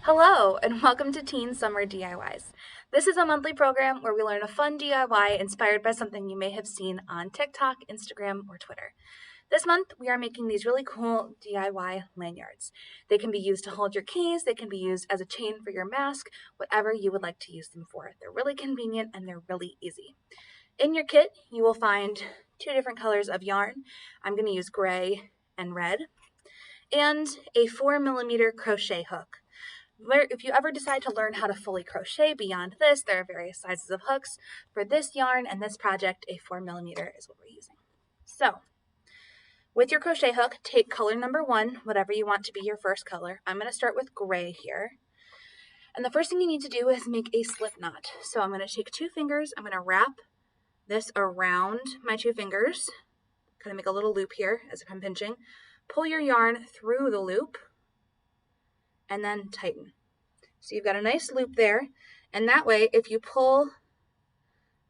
Hello, and welcome to Teen Summer DIYs. This is a monthly program where we learn a fun DIY inspired by something you may have seen on TikTok, Instagram, or Twitter. This month, we are making these really cool DIY lanyards. They can be used to hold your keys, they can be used as a chain for your mask, whatever you would like to use them for. They're really convenient and they're really easy. In your kit, you will find two different colors of yarn. I'm going to use gray and red, and a 4mm crochet hook. If you ever decide to learn how to fully crochet beyond this, there are various sizes of hooks. For this yarn and this project, a 4mm is what we're using. So, with your crochet hook, take color number 1, whatever you want to be your first color. I'm going to start with gray here. And the first thing you need to do is make a slip knot. So I'm going to take 2 fingers, I'm going to wrap this around my 2 fingers, kind of make a little loop here as if I'm pinching. Pull your yarn through the loop, and then tighten. So you've got a nice loop there, and that way if you pull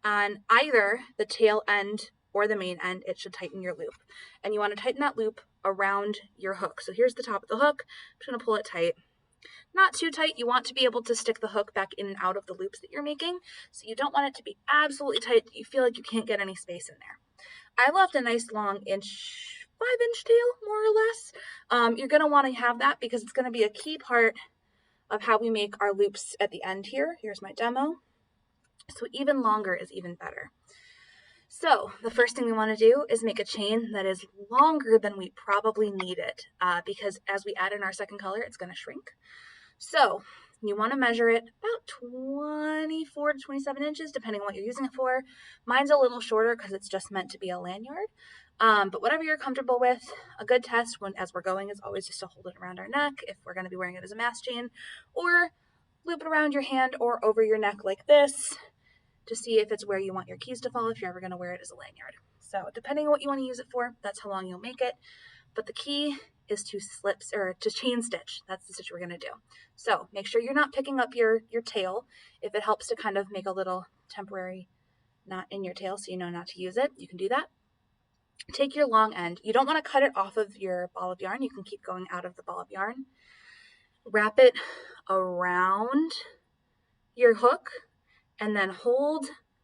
on either the tail end or the main end, it should tighten your loop. And you want to tighten that loop around your hook. So here's the top of the hook. I'm just going to pull it tight. Not too tight. You want to be able to stick the hook back in and out of the loops that you're making. So you don't want it to be absolutely tight that you feel like you can't get any space in there. I left a nice long 5-inch tail, more or less. You're going to want to have that because it's going to be a key part of how we make our loops at the end here. Here's my demo. So even longer is even better. So the first thing we want to do is make a chain that is longer than we probably need it because as we add in our second color, it's going to shrink. So you want to measure it about 24 to 27 inches, depending on what you're using it for. Mine's a little shorter because it's just meant to be a lanyard. But whatever you're comfortable with, a good test as we're going is always just to hold it around our neck if we're going to be wearing it as a mask chain, or loop it around your hand or over your neck like this to see if it's where you want your keys to fall if you're ever going to wear it as a lanyard. So depending on what you want to use it for, that's how long you'll make it. But the key is to chain stitch. That's the stitch we're going to do. So make sure you're not picking up your tail. If it helps to kind of make a little temporary knot in your tail so you know not to use it, you can do that. Take your long end. You don't want to cut it off of your ball of yarn. You can keep going out of the ball of yarn. Wrap it around your hook and then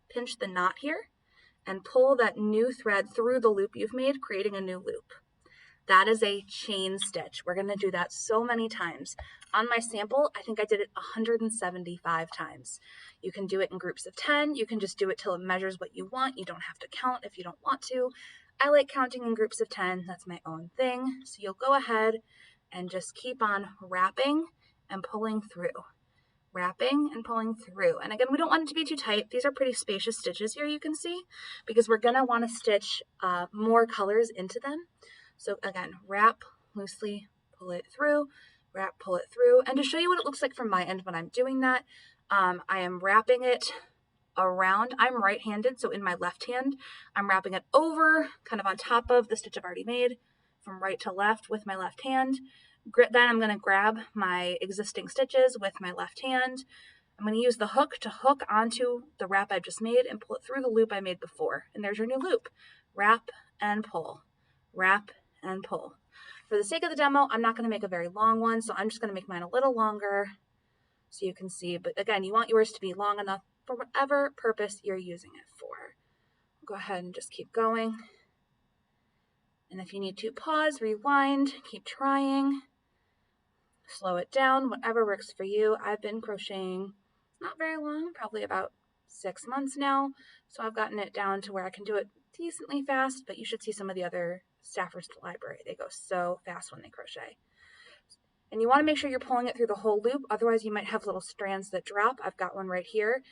pinch the knot here and pull that new thread through the loop you've made, creating a new loop. That is a chain stitch. We're going to do that so many times. On my sample, I think I did it 175 times. You can do it in groups of 10. You can just do it till it measures what you want. You don't have to count if you don't want to. I like counting in groups of 10. That's my own thing. So you'll go ahead and just keep on wrapping and pulling through. Wrapping and pulling through. And again, we don't want it to be too tight. These are pretty spacious stitches here, you can see, because we're going to want to stitch more colors into them. So again, wrap loosely, pull it through, wrap, pull it through. And to show you what it looks like from my end when I'm doing that, I am wrapping it around. I'm right-handed, so in my left hand, I'm wrapping it over, kind of on top of the stitch I've already made, from right to left with my left hand. Then I'm going to grab my existing stitches with my left hand. I'm going to use the hook to hook onto the wrap I just made and pull it through the loop I made before. And there's your new loop. Wrap and pull. Wrap and pull. For the sake of the demo, I'm not going to make a very long one, so I'm just going to make mine a little longer so you can see. But again, you want yours to be long enough for whatever purpose you're using it for. Go ahead and just keep going. And if you need to pause, rewind, keep trying. Slow it down, whatever works for you. I've been crocheting not very long, probably about 6 months now, so I've gotten it down to where I can do it decently fast, but you should see some of the other staffers at the library. They go so fast when they crochet. And you want to make sure you're pulling it through the whole loop, otherwise you might have little strands that drop. I've got one right here.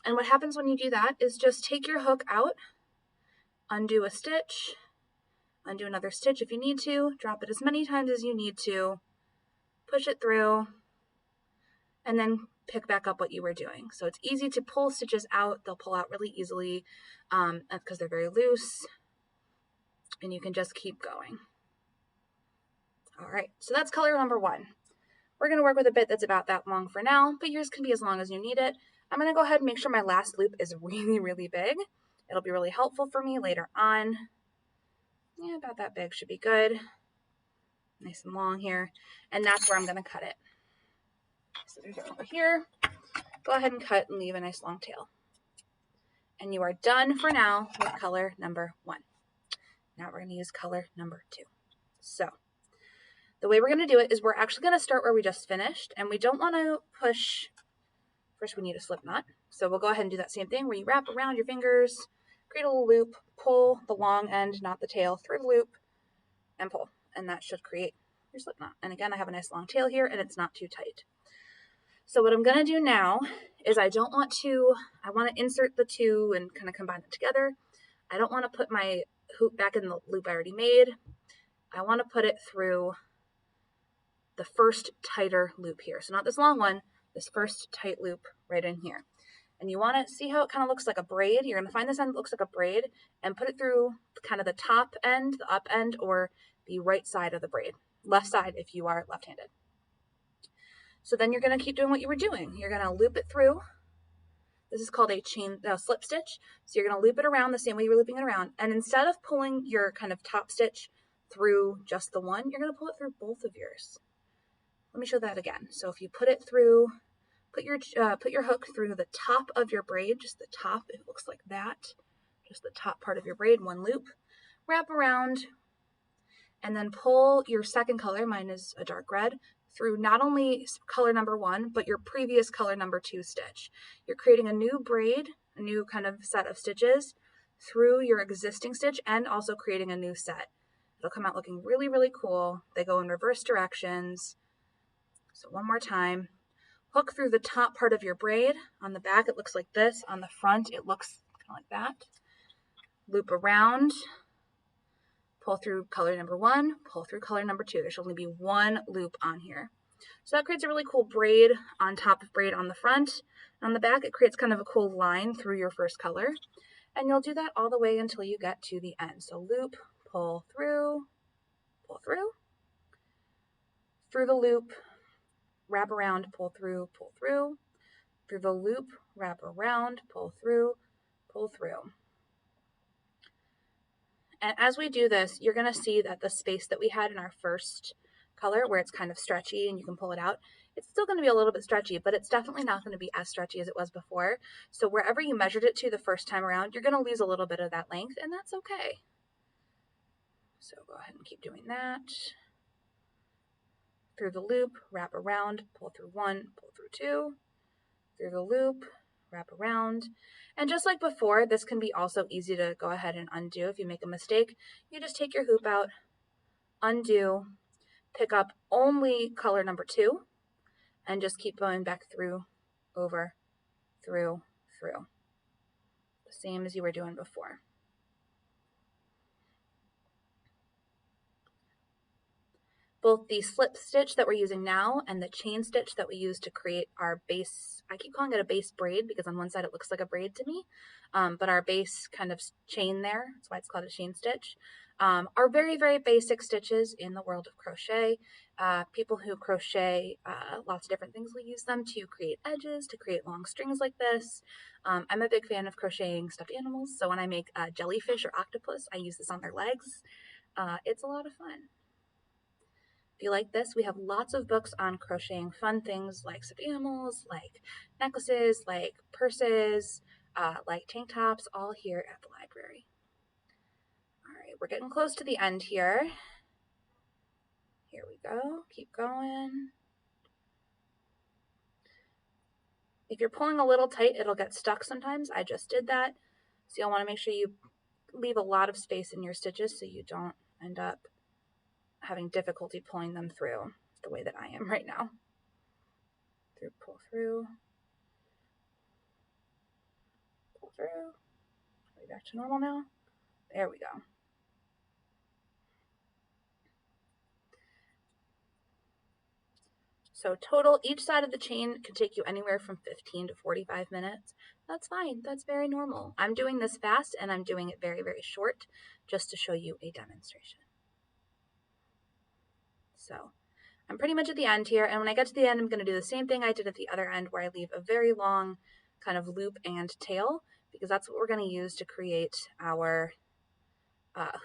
And what happens when you do that is just take your hook out, undo a stitch, undo another stitch if you need to, drop it as many times as you need to, push it through, and then pick back up what you were doing. So it's easy to pull stitches out. They'll pull out really easily because they're very loose, and you can just keep going. All right, so that's color number 1. We're going to work with a bit that's about that long for now, but yours can be as long as you need it. I'm going to go ahead and make sure my last loop is really, really big. It'll be really helpful for me later on. Yeah, about that big should be good. Nice and long here. And that's where I'm going to cut it. Scissors are over here. Go ahead and cut and leave a nice long tail. And you are done for now with color number 1. Now we're going to use color number 2. So the way we're going to do it is we're actually going to start where we just finished, and we don't want to push. First we need a slip knot. So we'll go ahead and do that same thing where you wrap around your fingers, create a little loop, pull the long end, not the tail, through the loop, and pull. And that should create your slip knot. And again, I have a nice long tail here and it's not too tight. So what I'm going to do now is I want to insert the two and kind of combine it together. I don't want to put my hoop back in the loop I already made. I want to put it through the first tighter loop here. So not this long one, this first tight loop right in here. And you want to see how it kind of looks like a braid. You're going to find this end that looks like a braid and put it through kind of the top end, the up end, or the right side of the braid. Left side if you are left-handed. So then you're going to keep doing what you were doing. You're going to loop it through. This is called a slip stitch. So you're going to loop it around the same way you were looping it around. And instead of pulling your kind of top stitch through just the one, you're going to pull it through both of yours. Let me show that again. So if you put it through, put your hook through the top of your braid, just the top, it looks like that. Just the top part of your braid, one loop. Wrap around, and then pull your second color, mine is a dark red, through not only color number 1, but your previous color number 2 stitch. You're creating a new braid, a new kind of set of stitches through your existing stitch and also creating a new set. It'll come out looking really, really cool. They go in reverse directions. So one more time. Hook through the top part of your braid. On the back, it looks like this. On the front, it looks kind of like that. Loop around. Pull through color number 1, pull through color number 2. There should only be one loop on here. So that creates a really cool braid on top of braid on the front. On the back, it creates kind of a cool line through your first color. And you'll do that all the way until you get to the end. So loop, pull through the loop, wrap around, pull through the loop, wrap around, pull through. And as we do this, you're going to see that the space that we had in our first color, where it's kind of stretchy and you can pull it out, it's still going to be a little bit stretchy, but it's definitely not going to be as stretchy as it was before. So wherever you measured it to the first time around, you're going to lose a little bit of that length, and that's okay. So go ahead and keep doing that. Through the loop, wrap around, pull through 1, pull through 2, through the loop, wrap around. And just like before, this can be also easy to go ahead and undo if you make a mistake. You just take your hoop out, undo, pick up only color number 2, and just keep going back through, over, through. The same as you were doing before. Both the slip stitch that we're using now and the chain stitch that we use to create our base, I keep calling it a base braid because on one side it looks like a braid to me, but our base kind of chain there, that's why it's called a chain stitch, are very, very basic stitches in the world of crochet. People who crochet lots of different things will use them to create edges, to create long strings like this. I'm a big fan of crocheting stuffed animals, so when I make jellyfish or octopus, I use this on their legs. It's a lot of fun. If you like this, we have lots of books on crocheting fun things like stuffed animals, like necklaces, like purses, like tank tops, all here at the library. All right, we're getting close to the end here. Here we go. Keep going. If you're pulling a little tight, it'll get stuck sometimes. I just did that. So you'll want to make sure you leave a lot of space in your stitches so you don't end up having difficulty pulling them through the way that I am right now. Pull through. Are we back to normal now? There we go. So total, each side of the chain can take you anywhere from 15 to 45 minutes. That's fine. That's very normal. I'm doing this fast and I'm doing it very, very short just to show you a demonstration. So I'm pretty much at the end here, and when I get to the end, I'm going to do the same thing I did at the other end where I leave a very long kind of loop and tail, because that's what we're going to use to create our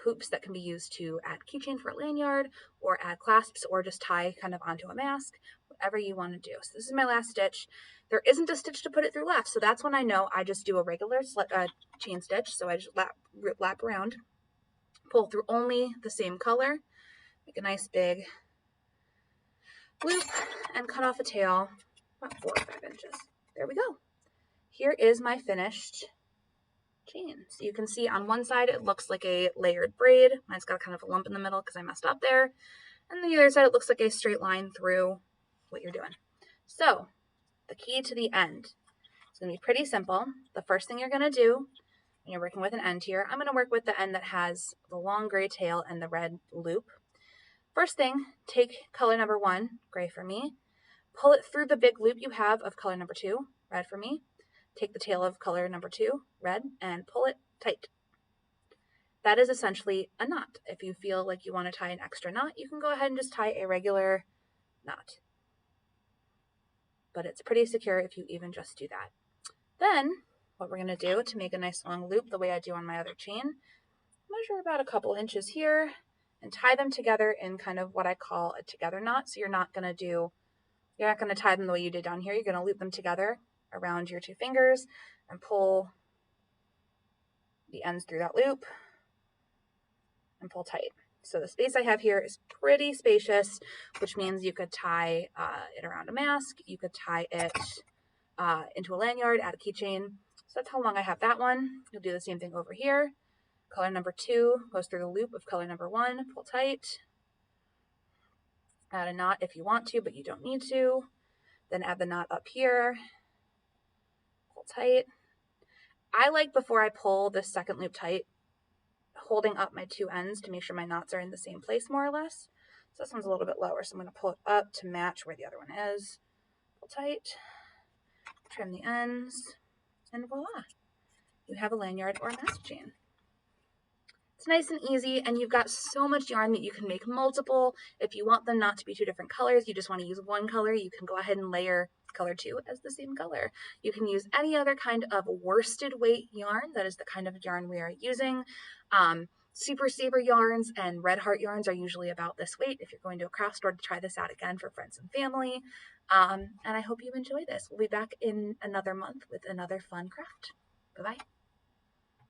hoops that can be used to add keychain for a lanyard, or add clasps, or just tie kind of onto a mask. whatever you want to do. So this is my last stitch. There isn't a stitch to put it through left, so that's when I know I just do a regular chain stitch. So I just lap around, pull through only the same color, make a nice big loop, and cut off a tail about 4 or 5 inches. There we go. Here is my finished chain. So you can see on one side it looks like a layered braid. Mine's got kind of a lump in the middle because I messed up there. And the other side it looks like a straight line through what you're doing. So the key to the end is going to be pretty simple. The first thing you're going to do when you're working with an end here, I'm going to work with the end that has the long gray tail and the red loop. First thing, take color number 1, gray for me, pull it through the big loop you have of color number 2, red for me. Take the tail of color number 2, red, and pull it tight. That is essentially a knot. If you feel like you want to tie an extra knot, you can go ahead and just tie a regular knot. But it's pretty secure if you even just do that. Then, what we're going to do to make a nice long loop the way I do on my other chain, measure about a couple inches here and tie them together in kind of what I call a together knot. So you're not going to tie them the way you did down here. You're going to loop them together around your 2 fingers and pull the ends through that loop and pull tight. So the space I have here is pretty spacious, which means you could tie it around a mask. You could tie it into a lanyard, add a keychain. So that's how long I have that one. You'll do the same thing over here. Color number 2 goes through the loop of color number 1, pull tight. Add a knot if you want to, but you don't need to. Then add the knot up here, pull tight. I like, before I pull this second loop tight, holding up my 2 ends to make sure my knots are in the same place more or less. So this one's a little bit lower, so I'm going to pull it up to match where the other one is. Pull tight, trim the ends, and voila. You have a lanyard or a mask chain. It's nice and easy, and you've got so much yarn that you can make multiple. If you want them not to be 2 different colors, you just want to use one color, you can go ahead and layer color 2 as the same color. You can use any other kind of worsted weight yarn. That is the kind of yarn we are using. Super Saver yarns and Red Heart yarns are usually about this weight if you're going to a craft store to try this out again for friends and family. And I hope you enjoy this. We'll be back in another month with another fun craft. Bye-bye.